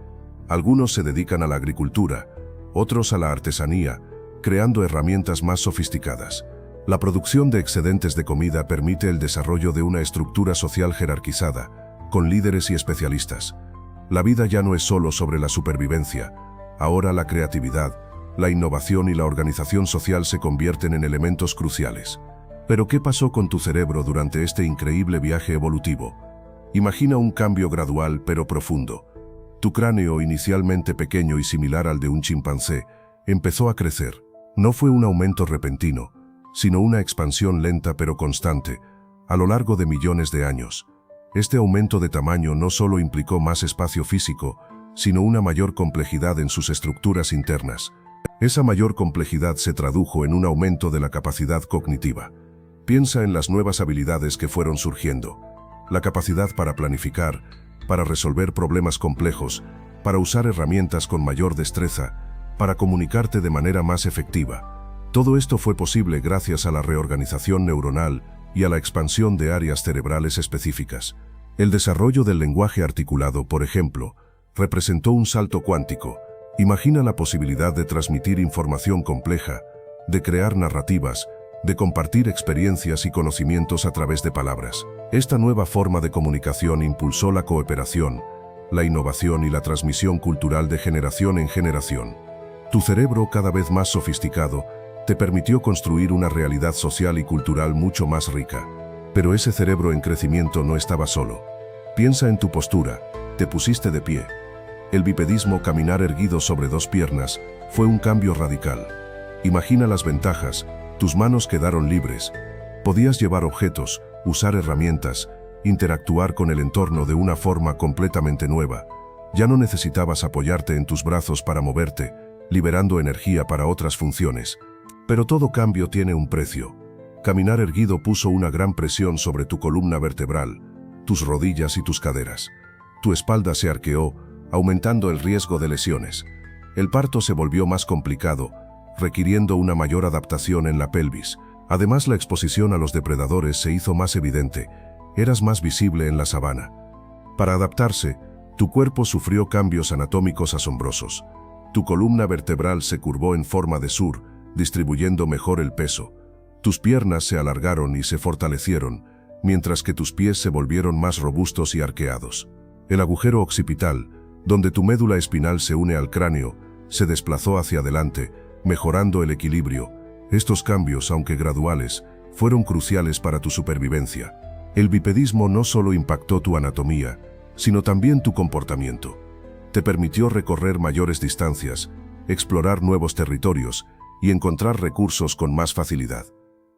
Algunos se dedican a la agricultura, otros a la artesanía, creando herramientas más sofisticadas. La producción de excedentes de comida permite el desarrollo de una estructura social jerarquizada, con líderes y especialistas. La vida ya no es solo sobre la supervivencia. Ahora la creatividad, la innovación y la organización social se convierten en elementos cruciales. Pero ¿qué pasó con tu cerebro durante este increíble viaje evolutivo? Imagina un cambio gradual pero profundo. Tu cráneo, inicialmente pequeño y similar al de un chimpancé, empezó a crecer. No fue un aumento repentino, sino una expansión lenta pero constante, a lo largo de millones de años. Este aumento de tamaño no solo implicó más espacio físico, sino una mayor complejidad en sus estructuras internas. Esa mayor complejidad se tradujo en un aumento de la capacidad cognitiva. Piensa en las nuevas habilidades que fueron surgiendo. La capacidad para planificar, para resolver problemas complejos, para usar herramientas con mayor destreza, para comunicarte de manera más efectiva. Todo esto fue posible gracias a la reorganización neuronal y a la expansión de áreas cerebrales específicas. El desarrollo del lenguaje articulado, por ejemplo, representó un salto cuántico. Imagina la posibilidad de transmitir información compleja, de crear narrativas, de compartir experiencias y conocimientos a través de palabras. Esta nueva forma de comunicación impulsó la cooperación, la innovación y la transmisión cultural de generación en generación. Tu cerebro, cada vez más sofisticado, te permitió construir una realidad social y cultural mucho más rica. Pero ese cerebro en crecimiento no estaba solo. Piensa en tu postura, te pusiste de pie. El bipedismo, caminar erguido sobre dos piernas, fue un cambio radical. Imagina las ventajas, tus manos quedaron libres. Podías llevar objetos, usar herramientas, interactuar con el entorno de una forma completamente nueva. Ya no necesitabas apoyarte en tus brazos para moverte, liberando energía para otras funciones. Pero todo cambio tiene un precio. Caminar erguido puso una gran presión sobre tu columna vertebral, tus rodillas y tus caderas. Tu espalda se arqueó, aumentando el riesgo de lesiones. El parto se volvió más complicado, requiriendo una mayor adaptación en la pelvis. Además, la exposición a los depredadores se hizo más evidente. Eras más visible en la sabana. Para adaptarse, tu cuerpo sufrió cambios anatómicos asombrosos. Tu columna vertebral se curvó en forma de sur, distribuyendo mejor el peso. Tus piernas se alargaron y se fortalecieron, mientras que tus pies se volvieron más robustos y arqueados. El agujero occipital, donde tu médula espinal se une al cráneo, se desplazó hacia adelante, mejorando el equilibrio. Estos cambios, aunque graduales, fueron cruciales para tu supervivencia. El bipedismo no solo impactó tu anatomía, sino también tu comportamiento. Te permitió recorrer mayores distancias, explorar nuevos territorios y encontrar recursos con más facilidad.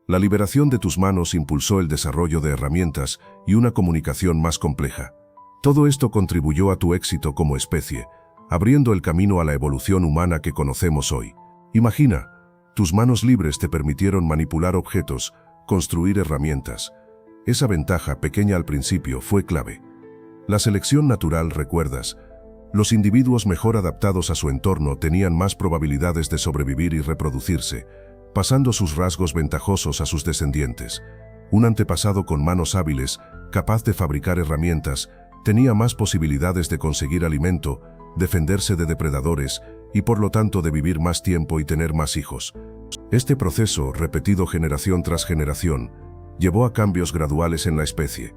La liberación de tus manos impulsó el desarrollo de herramientas y una comunicación más compleja. Todo esto contribuyó a tu éxito como especie, abriendo el camino a la evolución humana que conocemos hoy. Imagina, tus manos libres te permitieron manipular objetos, construir herramientas. Esa ventaja, pequeña al principio, fue clave. La selección natural, ¿recuerdas? Los individuos mejor adaptados a su entorno tenían más probabilidades de sobrevivir y reproducirse, pasando sus rasgos ventajosos a sus descendientes. Un antepasado con manos hábiles, capaz de fabricar herramientas, tenía más posibilidades de conseguir alimento, defenderse de depredadores y por lo tanto de vivir más tiempo y tener más hijos. Este proceso, repetido generación tras generación, llevó a cambios graduales en la especie.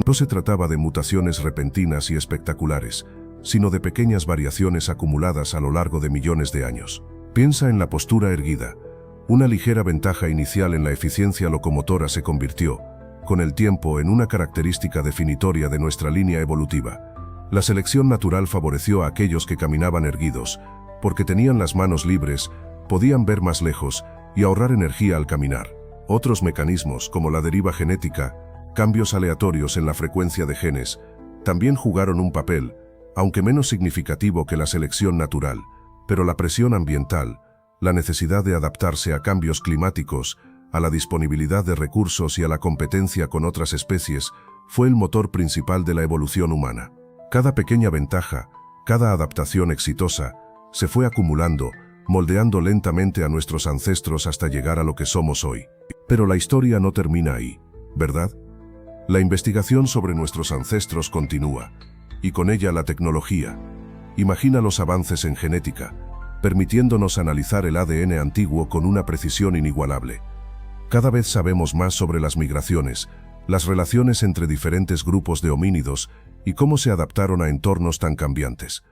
No se trataba de mutaciones repentinas y espectaculares, sino de pequeñas variaciones acumuladas a lo largo de millones de años. Piensa en la postura erguida. Una ligera ventaja inicial en la eficiencia locomotora se convirtió, con el tiempo en una característica definitoria de nuestra línea evolutiva. La selección natural favoreció a aquellos que caminaban erguidos, porque tenían las manos libres, podían ver más lejos y ahorrar energía al caminar. Otros mecanismos, como la deriva genética, cambios aleatorios en la frecuencia de genes, también jugaron un papel, aunque menos significativo que la selección natural, pero la presión ambiental, la necesidad de adaptarse a cambios climáticos, a la disponibilidad de recursos y a la competencia con otras especies, fue el motor principal de la evolución humana. Cada pequeña ventaja, cada adaptación exitosa, se fue acumulando, moldeando lentamente a nuestros ancestros hasta llegar a lo que somos hoy. Pero la historia no termina ahí, ¿verdad? La investigación sobre nuestros ancestros continúa, y con ella la tecnología. Imagina los avances en genética, permitiéndonos analizar el ADN antiguo con una precisión inigualable. Cada vez sabemos más sobre las migraciones, las relaciones entre diferentes grupos de homínidos y cómo se adaptaron a entornos tan cambiantes.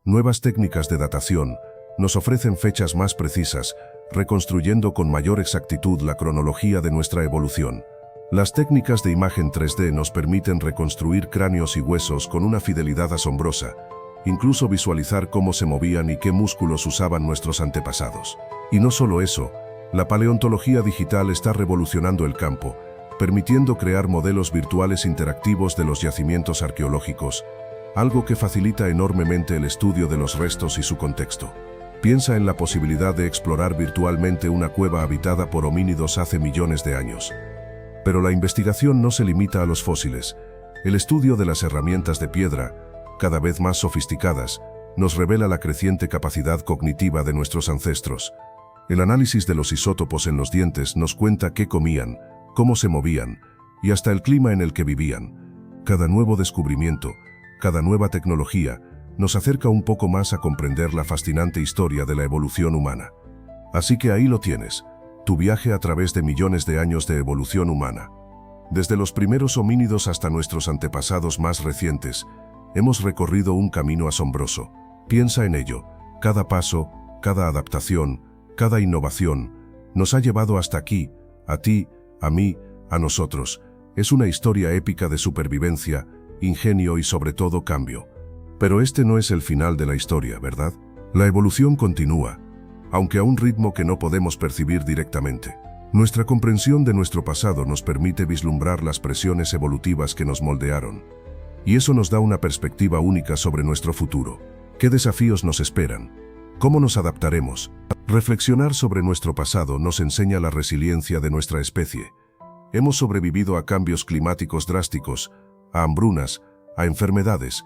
Nuevas técnicas de datación nos ofrecen fechas más precisas, reconstruyendo con mayor exactitud la cronología de nuestra evolución. Las técnicas de imagen 3D nos permiten reconstruir cráneos y huesos con una fidelidad asombrosa, incluso visualizar cómo se movían y qué músculos usaban nuestros antepasados. Y no solo eso, la paleontología digital está revolucionando el campo, permitiendo crear modelos virtuales interactivos de los yacimientos arqueológicos, algo que facilita enormemente el estudio de los restos y su contexto. Piensa en la posibilidad de explorar virtualmente una cueva habitada por homínidos hace millones de años. Pero la investigación no se limita a los fósiles. El estudio de las herramientas de piedra, cada vez más sofisticadas, nos revela la creciente capacidad cognitiva de nuestros ancestros. El análisis de los isótopos en los dientes nos cuenta qué comían, cómo se movían y hasta el clima en el que vivían. Cada nuevo descubrimiento, cada nueva tecnología, nos acerca un poco más a comprender la fascinante historia de la evolución humana. Así que ahí lo tienes, tu viaje a través de millones de años de evolución humana. Desde los primeros homínidos hasta nuestros antepasados más recientes, hemos recorrido un camino asombroso. Piensa en ello, cada paso, cada adaptación, cada innovación, nos ha llevado hasta aquí, a ti, a mí, a nosotros. Es una historia épica de supervivencia, ingenio y sobre todo cambio. Pero este no es el final de la historia, ¿verdad? La evolución continúa, aunque a un ritmo que no podemos percibir directamente. Nuestra comprensión de nuestro pasado nos permite vislumbrar las presiones evolutivas que nos moldearon. Y eso nos da una perspectiva única sobre nuestro futuro. ¿Qué desafíos nos esperan? ¿Cómo nos adaptaremos? Reflexionar sobre nuestro pasado nos enseña la resiliencia de nuestra especie. Hemos sobrevivido a cambios climáticos drásticos, a hambrunas, a enfermedades,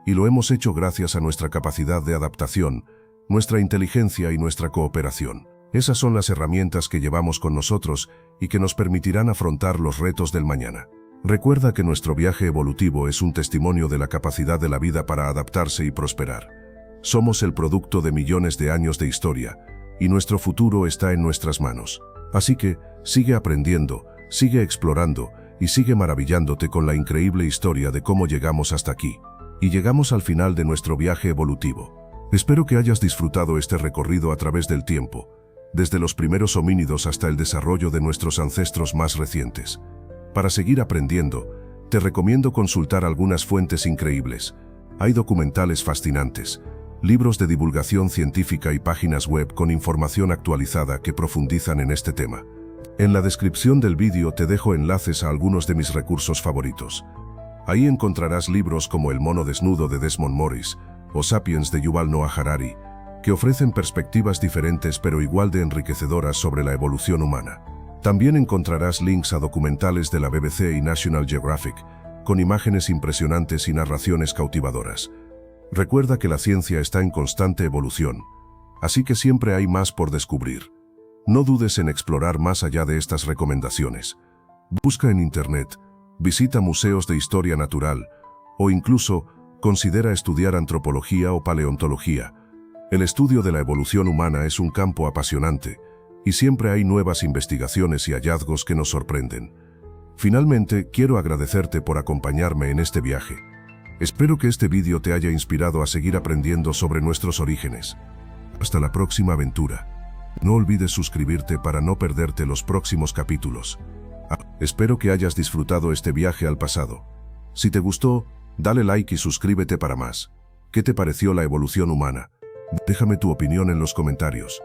y lo hemos hecho gracias a nuestra capacidad de adaptación, nuestra inteligencia y nuestra cooperación. Esas son las herramientas que llevamos con nosotros y que nos permitirán afrontar los retos del mañana. Recuerda que nuestro viaje evolutivo es un testimonio de la capacidad de la vida para adaptarse y prosperar. Somos el producto de millones de años de historia, y nuestro futuro está en nuestras manos. Así que, sigue aprendiendo, sigue explorando, y sigue maravillándote con la increíble historia de cómo llegamos hasta aquí. Y llegamos al final de nuestro viaje evolutivo. Espero que hayas disfrutado este recorrido a través del tiempo, desde los primeros homínidos hasta el desarrollo de nuestros ancestros más recientes. Para seguir aprendiendo, te recomiendo consultar algunas fuentes increíbles. Hay documentales fascinantes, libros de divulgación científica y páginas web con información actualizada que profundizan en este tema. En la descripción del vídeo te dejo enlaces a algunos de mis recursos favoritos. Ahí encontrarás libros como El mono desnudo de Desmond Morris o Sapiens de Yuval Noah Harari, que ofrecen perspectivas diferentes pero igual de enriquecedoras sobre la evolución humana. También encontrarás links a documentales de la BBC y National Geographic, con imágenes impresionantes y narraciones cautivadoras. Recuerda que la ciencia está en constante evolución, así que siempre hay más por descubrir. No dudes en explorar más allá de estas recomendaciones. Busca en Internet, visita museos de historia natural, o incluso considera estudiar antropología o paleontología. El estudio de la evolución humana es un campo apasionante, y siempre hay nuevas investigaciones y hallazgos que nos sorprenden. Finalmente, quiero agradecerte por acompañarme en este viaje. Espero que este vídeo te haya inspirado a seguir aprendiendo sobre nuestros orígenes. Hasta la próxima aventura. No olvides suscribirte para no perderte los próximos capítulos. Espero que hayas disfrutado este viaje al pasado. Si te gustó, dale like y suscríbete para más. ¿Qué te pareció la evolución humana? Déjame tu opinión en los comentarios.